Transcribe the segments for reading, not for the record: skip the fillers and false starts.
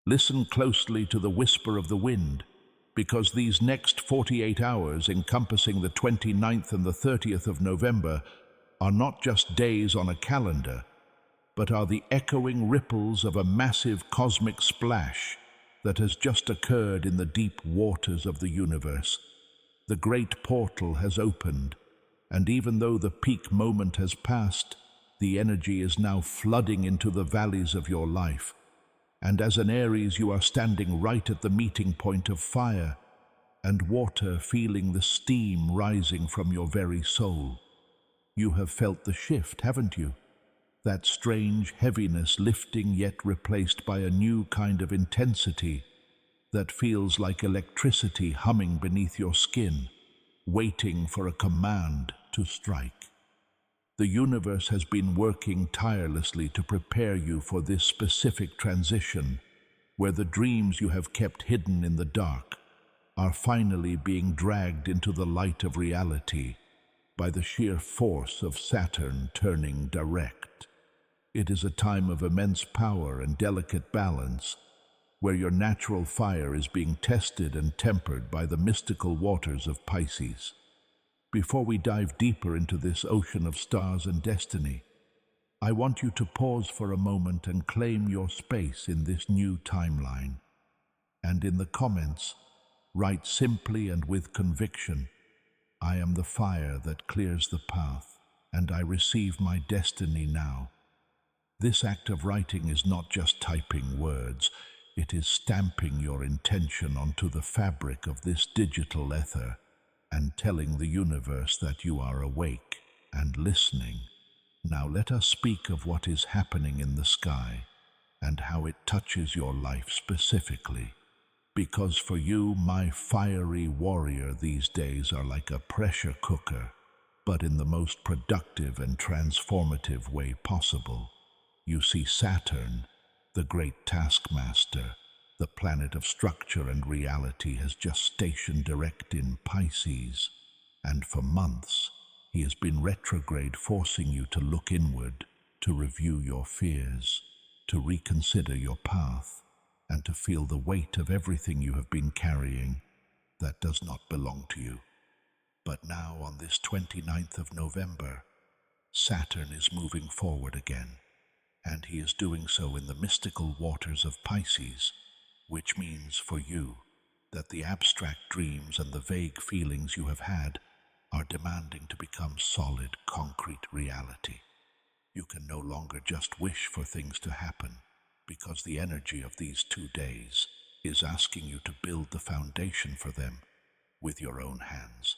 Listen closely to the whisper of the wind, because these next 48 hours encompassing the 29th and the 30th of November are not just days on a calendar, but are the echoing ripples of a massive cosmic splash that has just occurred in the deep waters of the universe. The great portal has opened, and even though the peak moment has passed, the energy is now flooding into the valleys of your life. And as an Aries, you are standing right at the meeting point of fire and water, feeling the steam rising from your very soul. You have felt the shift, haven't you? That strange heaviness lifting yet replaced by a new kind of intensity that feels like electricity humming beneath your skin, waiting for a command to strike. The universe has been working tirelessly to prepare you for this specific transition, where the dreams you have kept hidden in the dark are finally being dragged into the light of reality by the sheer force of Saturn turning direct. It is a time of immense power and delicate balance, where your natural fire is being tested and tempered by the mystical waters of Pisces. Before we dive deeper into this ocean of stars and destiny, I want you to pause for a moment and claim your space in this new timeline. And in the comments, write simply and with conviction, "I am the fire that clears the path, and I receive my destiny now." This act of writing is not just typing words, it is stamping your intention onto the fabric of this digital ether and telling the universe that you are awake and listening. Now let us speak of what is happening in the sky and how it touches your life specifically. Because for you, my fiery warrior, these days are like a pressure cooker, but in the most productive and transformative way possible. You see, Saturn, the great taskmaster, the planet of structure and reality, has just stationed direct in Pisces, and for months he has been retrograde, forcing you to look inward, to review your fears, to reconsider your path, and to feel the weight of everything you have been carrying that does not belong to you. But now, on this 29th of November, Saturn is moving forward again, and he is doing so in the mystical waters of Pisces, which means for you that the abstract dreams and the vague feelings you have had are demanding to become solid, concrete reality. You can no longer just wish for things to happen, because the energy of these 2 days is asking you to build the foundation for them with your own hands.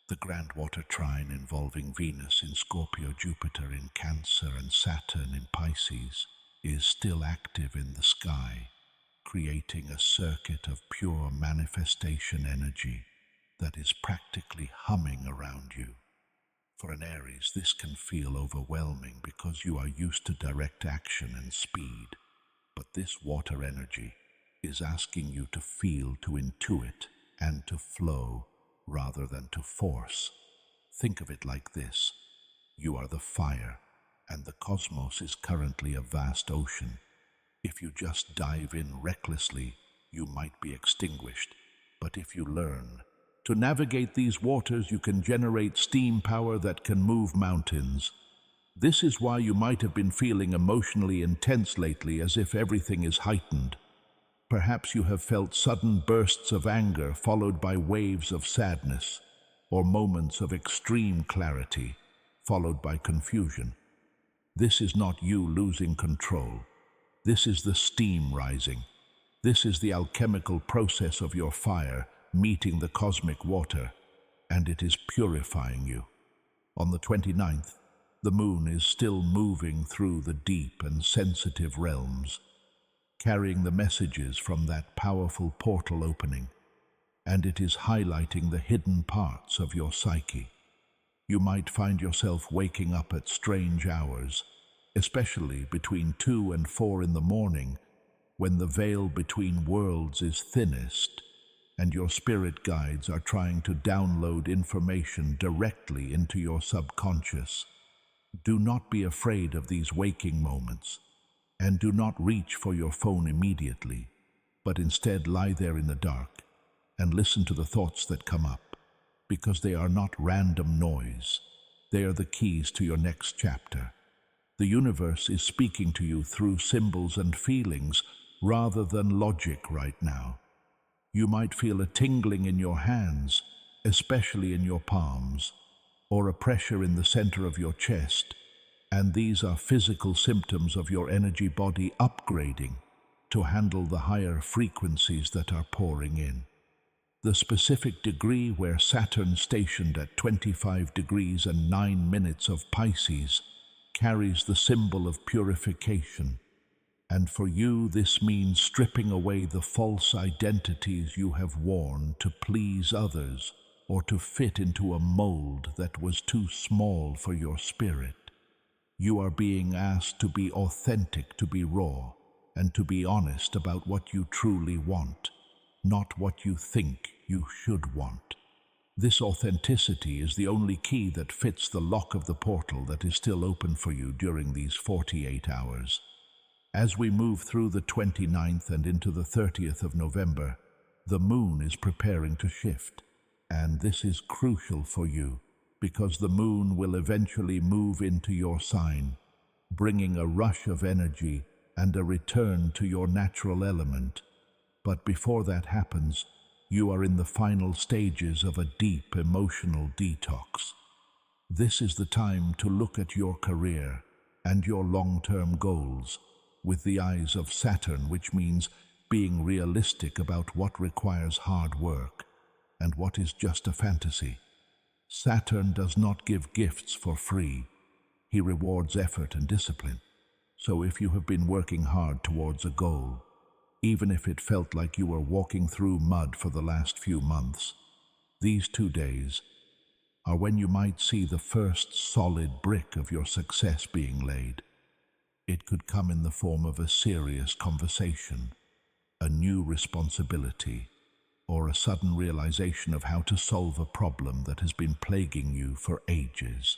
The Grand Water Trine involving Venus in Scorpio, Jupiter in Cancer, and Saturn in Pisces is still active in the sky, creating a circuit of pure manifestation energy that is practically humming around you. For an Aries, this can feel overwhelming because you are used to direct action and speed. But this water energy is asking you to feel, to intuit, and to flow rather than to force. Think of it like this: you are the fire, and the cosmos is currently a vast ocean. If you just dive in recklessly, you might be extinguished. But if you learn to navigate these waters, you can generate steam power that can move mountains. This is why you might have been feeling emotionally intense lately, as if everything is heightened. Perhaps you have felt sudden bursts of anger followed by waves of sadness, or moments of extreme clarity followed by confusion. This is not you losing control. This is the steam rising. This is the alchemical process of your fire meeting the cosmic water, and it is purifying you. On the 29th, the moon is still moving through the deep and sensitive realms, carrying the messages from that powerful portal opening, and it is highlighting the hidden parts of your psyche. You might find yourself waking up at strange hours, especially between 2 and 4 in the morning, when the veil between worlds is thinnest, and your spirit guides are trying to download information directly into your subconscious. Do not be afraid of these waking moments, and do not reach for your phone immediately. but instead lie there in the dark and listen to the thoughts that come up, because they are not random noise. They are the keys to your next chapter. The universe is speaking to you through symbols and feelings rather than logic right now. You might feel a tingling in your hands, especially in your palms, or a pressure in the center of your chest, and these are physical symptoms of your energy body upgrading to handle the higher frequencies that are pouring in. The specific degree where Saturn stationed at 25 degrees and 9 minutes of Pisces carries the symbol of purification, and for you this means stripping away the false identities you have worn to please others or to fit into a mold that was too small for your spirit. You are being asked to be authentic, to be raw, and to be honest about what you truly want, not what you think you should want. This authenticity is the only key that fits the lock of the portal that is still open for you during these 48 hours. As we move through the 29th and into the 30th of November, the moon is preparing to shift, and this is crucial for you because the moon will eventually move into your sign, bringing a rush of energy and a return to your natural element. But before that happens, you are in the final stages of a deep emotional detox. This is the time to look at your career and your long-term goals with the eyes of Saturn, which means being realistic about what requires hard work and what is just a fantasy. Saturn does not give gifts for free. He rewards effort and discipline. So if you have been working hard towards a goal, even if it felt like you were walking through mud for the last few months, these 2 days are when you might see the first solid brick of your success being laid. It could come in the form of a serious conversation, a new responsibility, or a sudden realization of how to solve a problem that has been plaguing you for ages.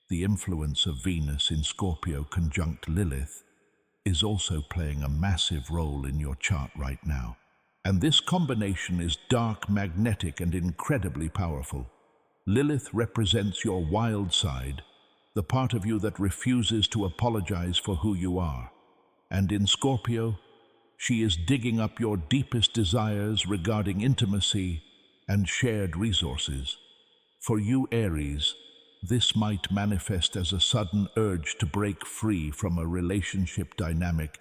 The influence of Venus in Scorpio conjunct Lilith is also playing a massive role in your chart right now. And this combination is dark, magnetic, and incredibly powerful. Lilith represents your wild side, the part of you that refuses to apologize for who you are. And in Scorpio, she is digging up your deepest desires regarding intimacy and shared resources. For you, Aries, this might manifest as a sudden urge to break free from a relationship dynamic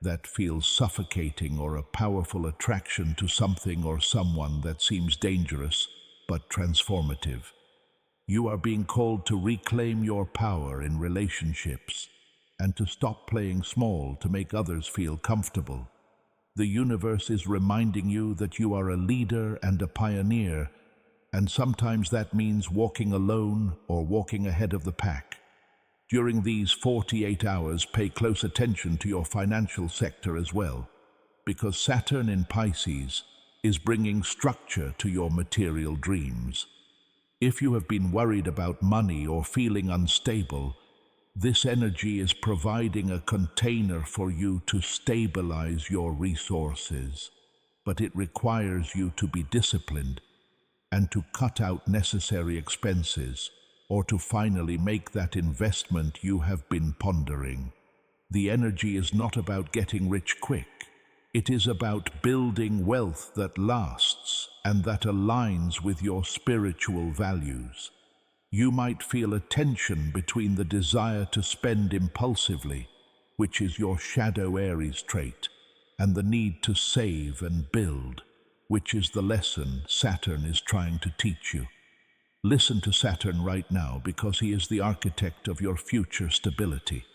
that feels suffocating, or a powerful attraction to something or someone that seems dangerous but transformative. You are being called to reclaim your power in relationships and to stop playing small to make others feel comfortable. The universe is reminding you that you are a leader and a pioneer, and sometimes that means walking alone or walking ahead of the pack. During these 48 hours, pay close attention to your financial sector as well, because Saturn in Pisces is bringing structure to your material dreams. If you have been worried about money or feeling unstable, this energy is providing a container for you to stabilize your resources, but it requires you to be disciplined and to cut out necessary expenses, or to finally make that investment you have been pondering. The energy is not about getting rich quick. It is about building wealth that lasts and that aligns with your spiritual values. You might feel a tension between the desire to spend impulsively, which is your shadow Aries trait, and the need to save and build, which is the lesson Saturn is trying to teach you. Listen to Saturn right now, because he is the architect of your future stability.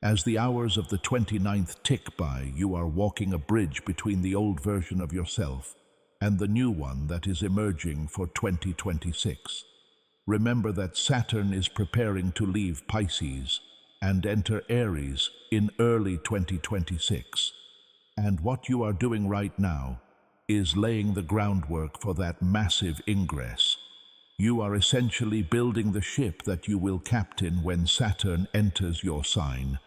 As the hours of the 29th tick by, you are walking a bridge between the old version of yourself and the new one that is emerging for 2026. Remember that Saturn is preparing to leave Pisces and enter Aries in early 2026. And what you are doing right now is laying the groundwork for that massive ingress. You are essentially building the ship that you will captain when Saturn enters your sign,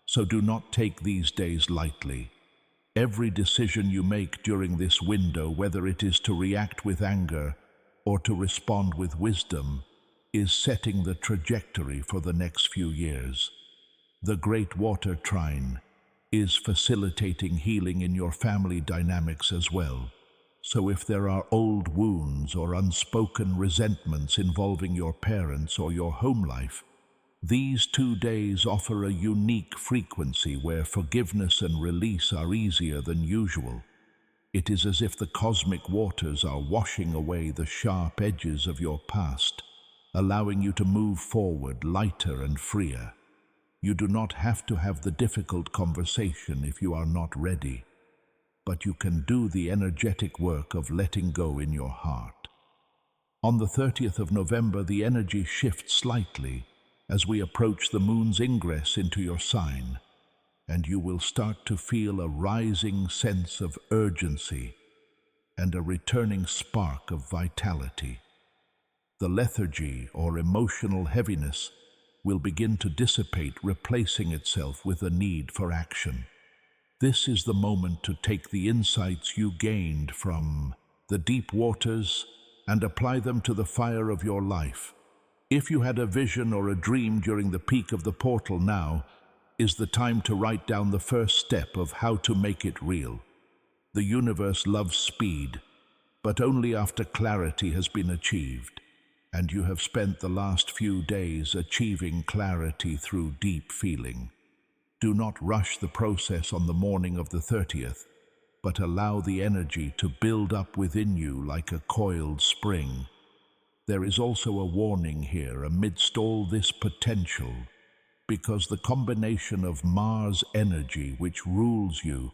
so do not take these days lightly. Every decision you make during this window, whether it is to react with anger or to respond with wisdom, is setting the trajectory for the next few years. The Great Water Trine is facilitating healing in your family dynamics as well. So if there are old wounds or unspoken resentments involving your parents or your home life, these 2 days offer a unique frequency where forgiveness and release are easier than usual. It is as if the cosmic waters are washing away the sharp edges of your past, allowing you to move forward lighter and freer. You do not have to have the difficult conversation if you are not ready, but you can do the energetic work of letting go in your heart. On the 30th of November, the energy shifts slightly as we approach the moon's ingress into your sign, and you will start to feel a rising sense of urgency and a returning spark of vitality. The lethargy or emotional heaviness will begin to dissipate, replacing itself with a need for action. This is the moment to take the insights you gained from the deep waters and apply them to the fire of your life. If you had a vision or a dream during the peak of the portal, now is the time to write down the first step of how to make it real. The universe loves speed, but only after clarity has been achieved, and you have spent the last few days achieving clarity through deep feeling. Do not rush the process on the morning of the 30th, but allow the energy to build up within you like a coiled spring. There is also a warning here amidst all this potential, because the combination of Mars energy, which rules you,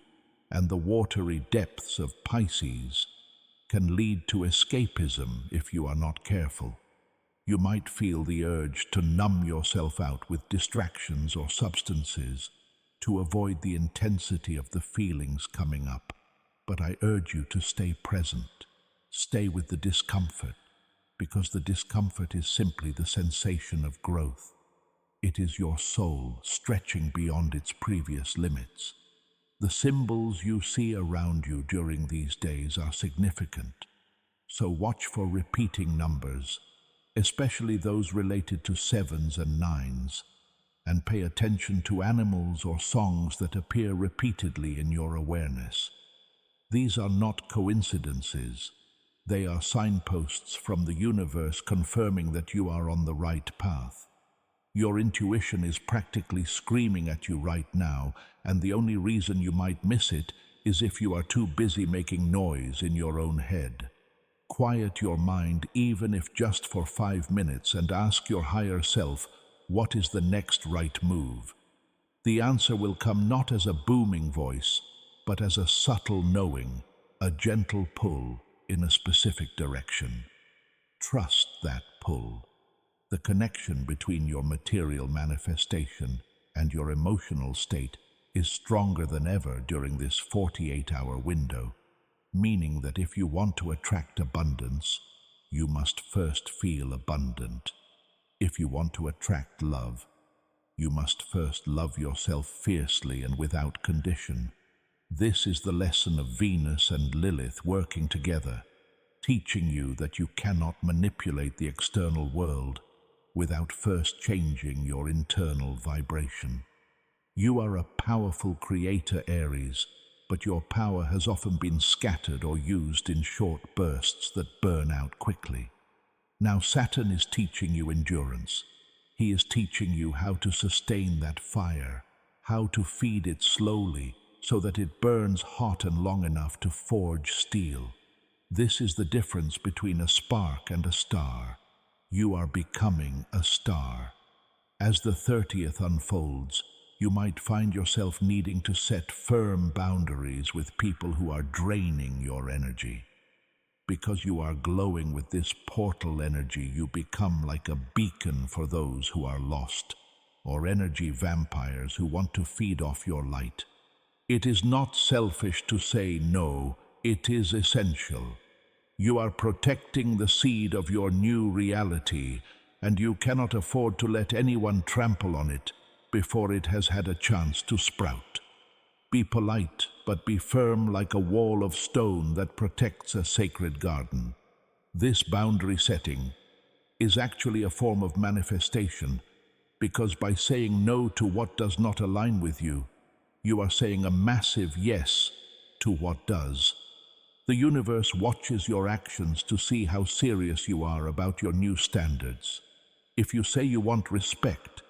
and the watery depths of Pisces can lead to escapism if you are not careful. You might feel the urge to numb yourself out with distractions or substances to avoid the intensity of the feelings coming up. But I urge you to stay present, stay with the discomfort, because the discomfort is simply the sensation of growth. It is your soul stretching beyond its previous limits. The symbols you see around you during these days are significant, so watch for repeating numbers, especially those related to 7s and 9s, and pay attention to animals or songs that appear repeatedly in your awareness. These are not coincidences. They are signposts from the universe confirming that you are on the right path. Your intuition is practically screaming at you right now, and the only reason you might miss it is if you are too busy making noise in your own head. Quiet your mind, even if just for 5 minutes, and ask your higher self, what is the next right move? The answer will come not as a booming voice, but as a subtle knowing, a gentle pull in a specific direction. Trust that pull. The connection between your material manifestation and your emotional state is stronger than ever during this 48-hour window, meaning that if you want to attract abundance, you must first feel abundant. If you want to attract love, you must first love yourself fiercely and without condition. This is the lesson of Venus and Lilith working together, teaching you that you cannot manipulate the external world without first changing your internal vibration. You are a powerful creator, Aries, but your power has often been scattered or used in short bursts that burn out quickly. Now Saturn is teaching you endurance. He is teaching you how to sustain that fire, how to feed it slowly so that it burns hot and long enough to forge steel. This is the difference between a spark and a star. You are becoming a star. As the 30th unfolds, you might find yourself needing to set firm boundaries with people who are draining your energy. Because you are glowing with this portal energy, you become like a beacon for those who are lost, or energy vampires who want to feed off your light. It is not selfish to say no, it is essential. You are protecting the seed of your new reality, and you cannot afford to let anyone trample on it before it has had a chance to sprout. Be polite, but be firm like a wall of stone that protects a sacred garden. This boundary setting is actually a form of manifestation, because by saying no to what does not align with you, you are saying a massive yes to what does. The universe watches your actions to see how serious you are about your new standards. If you say you want respect,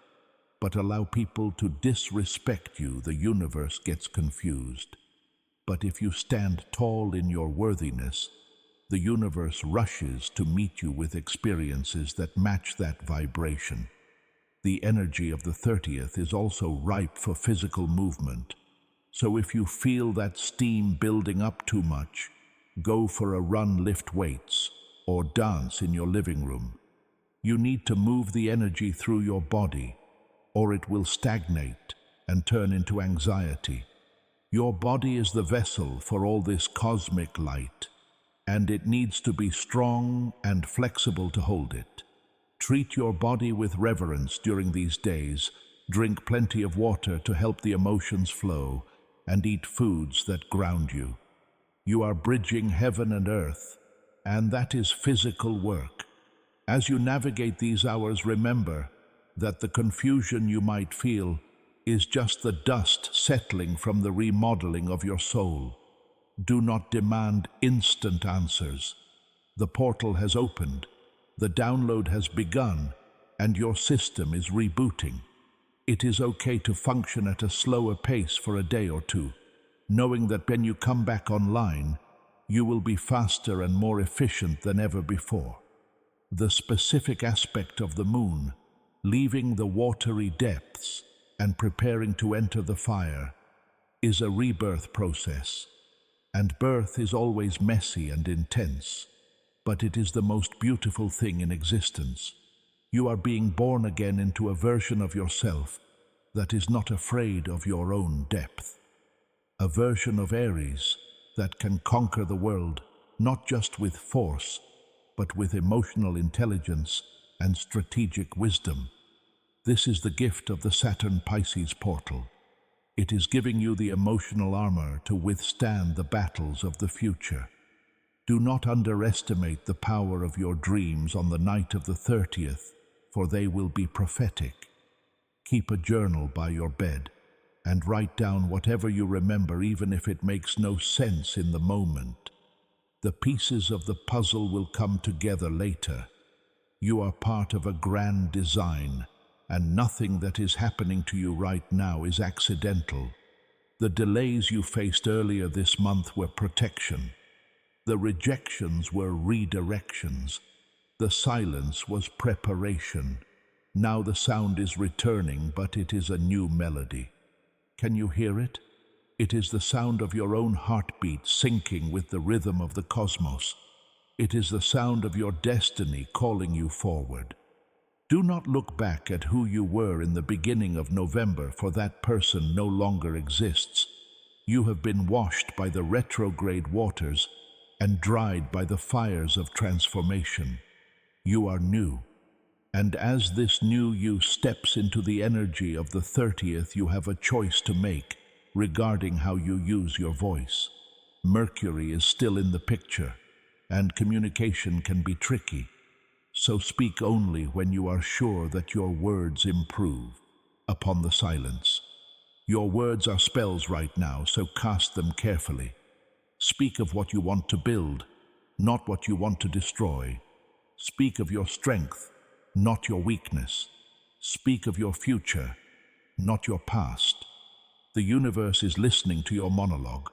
but allow people to disrespect you, the universe gets confused. But if you stand tall in your worthiness, the universe rushes to meet you with experiences that match that vibration. The energy of the 30th is also ripe for physical movement. So if you feel that steam building up too much, go for a run, lift weights, or dance in your living room. You need to move the energy through your body, or it will stagnate and turn into anxiety. Your body is the vessel for all this cosmic light, and it needs to be strong and flexible to hold it. Treat your body with reverence during these days. Drink plenty of water to help the emotions flow, and eat foods that ground you. You are bridging heaven and earth, and that is physical work. As you navigate these hours, remember that the confusion you might feel is just the dust settling from the remodeling of your soul. Do not demand instant answers. The portal has opened, the download has begun, and your system is rebooting. It is okay to function at a slower pace for a day or two, knowing that when you come back online, you will be faster and more efficient than ever before. The specific aspect of the moon, leaving the watery depths and preparing to enter the fire, is a rebirth process. And birth is always messy and intense, but it is the most beautiful thing in existence. You are being born again into a version of yourself that is not afraid of your own depth. A version of Aries that can conquer the world, not just with force, but with emotional intelligence and strategic wisdom. This is the gift of the Saturn Pisces portal. It is giving you the emotional armor to withstand the battles of the future. Do not underestimate the power of your dreams on the night of the 30th, for they will be prophetic. Keep a journal by your bed and write down whatever you remember, even if it makes no sense in the moment. The pieces of the puzzle will come together later. You are part of a grand design, and nothing that is happening to you right now is accidental. The delays you faced earlier this month were protection. The rejections were redirections. The silence was preparation. Now the sound is returning, but it is a new melody. Can you hear it? It is the sound of your own heartbeat syncing with the rhythm of the cosmos. It is the sound of your destiny calling you forward. Do not look back at who you were in the beginning of November, for that person no longer exists. You have been washed by the retrograde waters and dried by the fires of transformation. You are new. And as this new you steps into the energy of the 30th, you have a choice to make regarding how you use your voice. Mercury is still in the picture, and communication can be tricky. So speak only when you are sure that your words improve upon the silence. Your words are spells right now, so cast them carefully. Speak of what you want to build, not what you want to destroy. Speak of your strength, not your weakness. Speak of your future, not your past. The universe is listening to your monologue,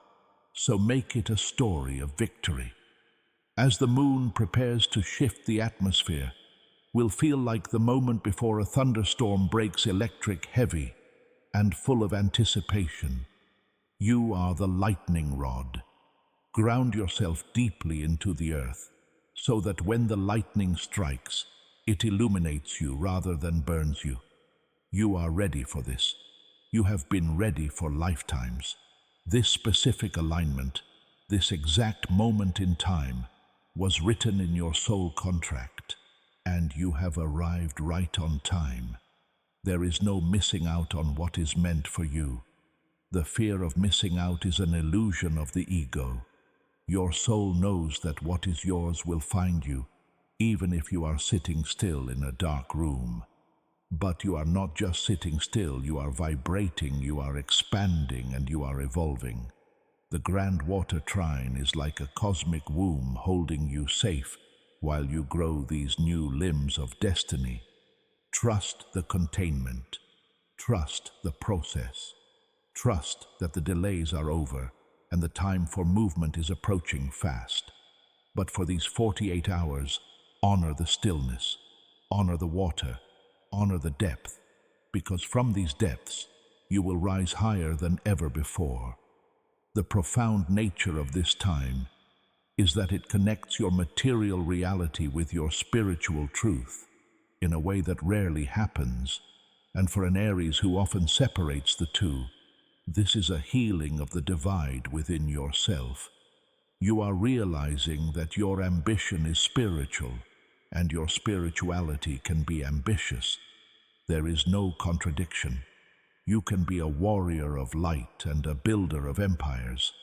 so make it a story of victory. As the moon prepares to shift the atmosphere, will feel like the moment before a thunderstorm breaks, electric, heavy, and full of anticipation. You are the lightning rod. Ground yourself deeply into the earth, so that when the lightning strikes, it illuminates you rather than burns you. You are ready for this. You have been ready for lifetimes. This specific alignment, this exact moment in time, was written in your soul contract, and you have arrived right on time. There is no missing out on what is meant for you. The fear of missing out is an illusion of the ego. Your soul knows that what is yours will find you, even if you are sitting still in a dark room. But you are not just sitting still, you are vibrating, you are expanding, and you are evolving. The Grand Water Trine is like a cosmic womb holding you safe while you grow these new limbs of destiny. Trust the containment. Trust the process. Trust that the delays are over and the time for movement is approaching fast. But for these 48 hours, honor the stillness, honor the water, honor the depth, because from these depths you will rise higher than ever before. The profound nature of this time is that it connects your material reality with your spiritual truth in a way that rarely happens, and for an Aries who often separates the two, this is a healing of the divide within yourself. You are realizing that your ambition is spiritual, and your spirituality can be ambitious. There is no contradiction. You can be a warrior of light and a builder of empires.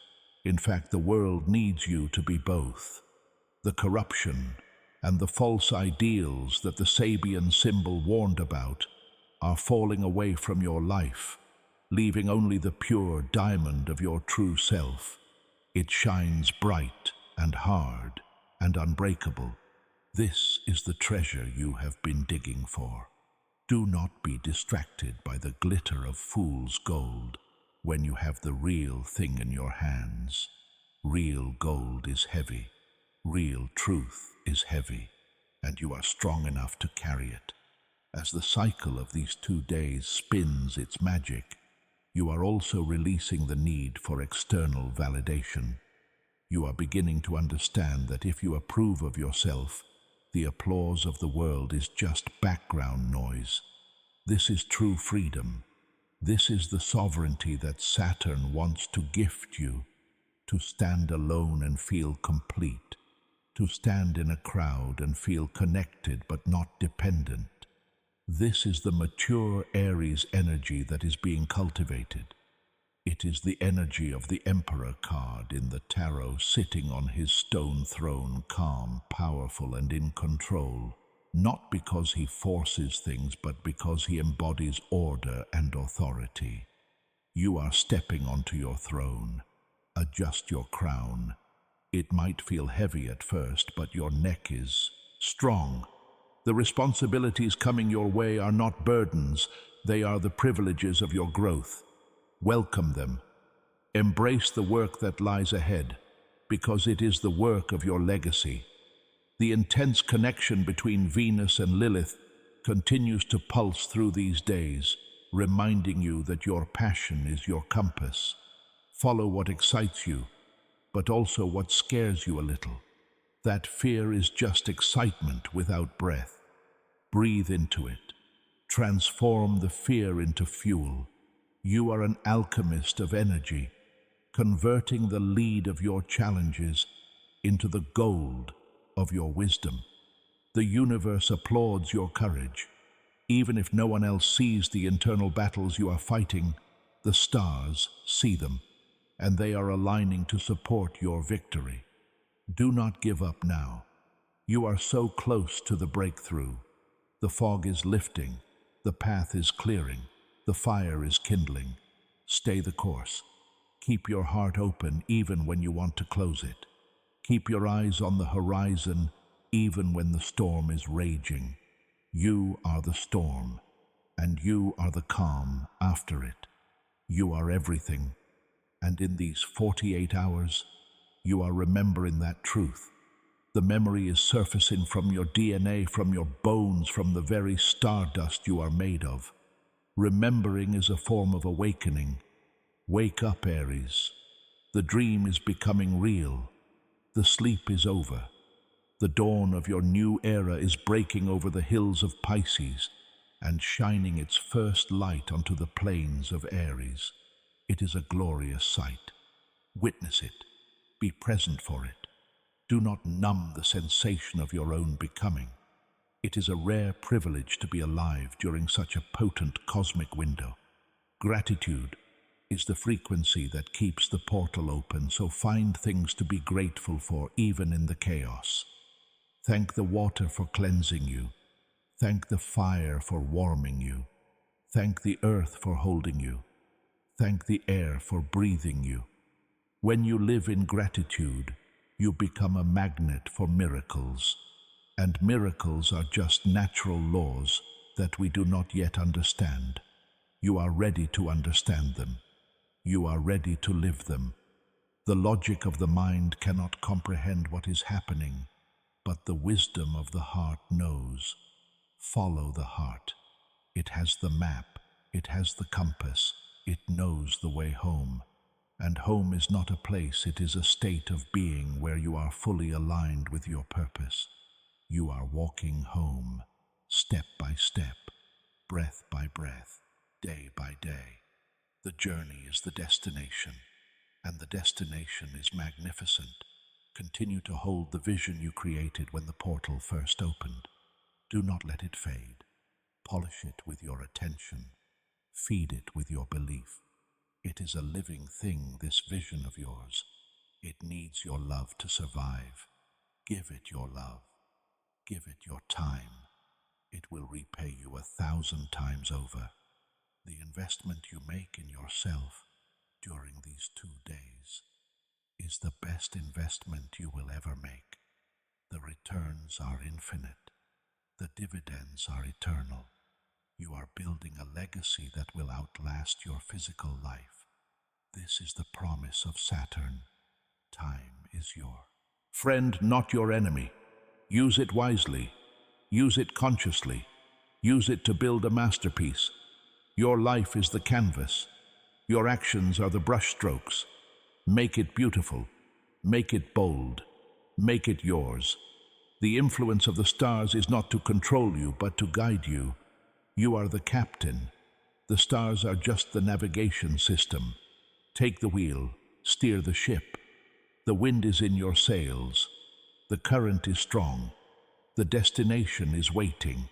In fact, the world needs you to be both. The corruption and the false ideals that the Sabian symbol warned about are falling away from your life, leaving only the pure diamond of your true self. It shines bright and hard and unbreakable. This is the treasure you have been digging for. Do not be distracted by the glitter of fool's gold when you have the real thing in your hands. Real gold is heavy. Real truth is heavy, and you are strong enough to carry it. As the cycle of these 2 days spins its magic, you are also releasing the need for external validation. You are beginning to understand that if you approve of yourself, the applause of the world is just background noise. This is true freedom. This is the sovereignty that Saturn wants to gift you, to stand alone and feel complete, to stand in a crowd and feel connected but not dependent. This is the mature Aries energy that is being cultivated. It is the energy of the Emperor card in the tarot, sitting on his stone throne, calm, powerful, and in control, not because he forces things, but because he embodies order and authority. You are stepping onto your throne. Adjust your crown. It might feel heavy at first, but your neck is strong. The responsibilities coming your way are not burdens, they are the privileges of your growth. Welcome them. Embrace the work that lies ahead, because it is the work of your legacy. The intense connection between Venus and Lilith continues to pulse through these days, reminding you that your passion is your compass. Follow what excites you, but also what scares you a little. That fear is just excitement without breath. Breathe into it. Transform the fear into fuel. You are an alchemist of energy, converting the lead of your challenges into the gold of your wisdom. The universe applauds your courage. Even if no one else sees the internal battles you are fighting, the stars see them, and they are aligning to support your victory. Do not give up now. You are so close to the breakthrough. The fog is lifting, the path is clearing, the fire is kindling. Stay the course. Keep your heart open even when you want to close it. Keep your eyes on the horizon even when the storm is raging. You are the storm, and you are the calm after it. You are everything, and in these 48 hours, you are remembering that truth. The memory is surfacing from your DNA, from your bones, from the very stardust you are made of. Remembering is a form of awakening. Wake up, Aries. The dream is becoming real. The sleep is over. The dawn of your new era is breaking over the hills of Pisces and shining its first light onto the plains of Aries. It is a glorious sight. Witness it. Be present for it. Do not numb the sensation of your own becoming. It is a rare privilege to be alive during such a potent cosmic window. Gratitude. is the frequency that keeps the portal open, so find things to be grateful for even in the chaos. Thank the water for cleansing you. Thank the fire for warming you. Thank the earth for holding you. Thank the air for breathing you. When you live in gratitude, you become a magnet for miracles. And miracles are just natural laws that we do not yet understand. You are ready to understand them. You are ready to live them. The logic of the mind cannot comprehend what is happening, but the wisdom of the heart knows. Follow the heart. It has the map. It has the compass. It knows the way home. And home is not a place, it is a state of being where you are fully aligned with your purpose. You are walking home, step by step, breath by breath, day by day. The journey is the destination, and the destination is magnificent. Continue to hold the vision you created when the portal first opened. Do not let it fade. Polish it with your attention. Feed it with your belief. It is a living thing, this vision of yours. It needs your love to survive. Give it your love. Give it your time. It will repay you 1,000 times over. The investment you make in yourself during these 2 days is the best investment you will ever make. The returns are infinite. The dividends are eternal. You are building a legacy that will outlast your physical life. This is the promise of Saturn. Time is your friend, not your enemy. Use it wisely. Use it consciously. Use it to build a masterpiece. Your life is the canvas. Your actions are the brushstrokes. Make it beautiful. Make it bold. Make it yours. The influence of the stars is not to control you, but to guide you. You are the captain. The stars are just the navigation system. Take the wheel, steer the ship. The wind is in your sails. The current is strong. The destination is waiting.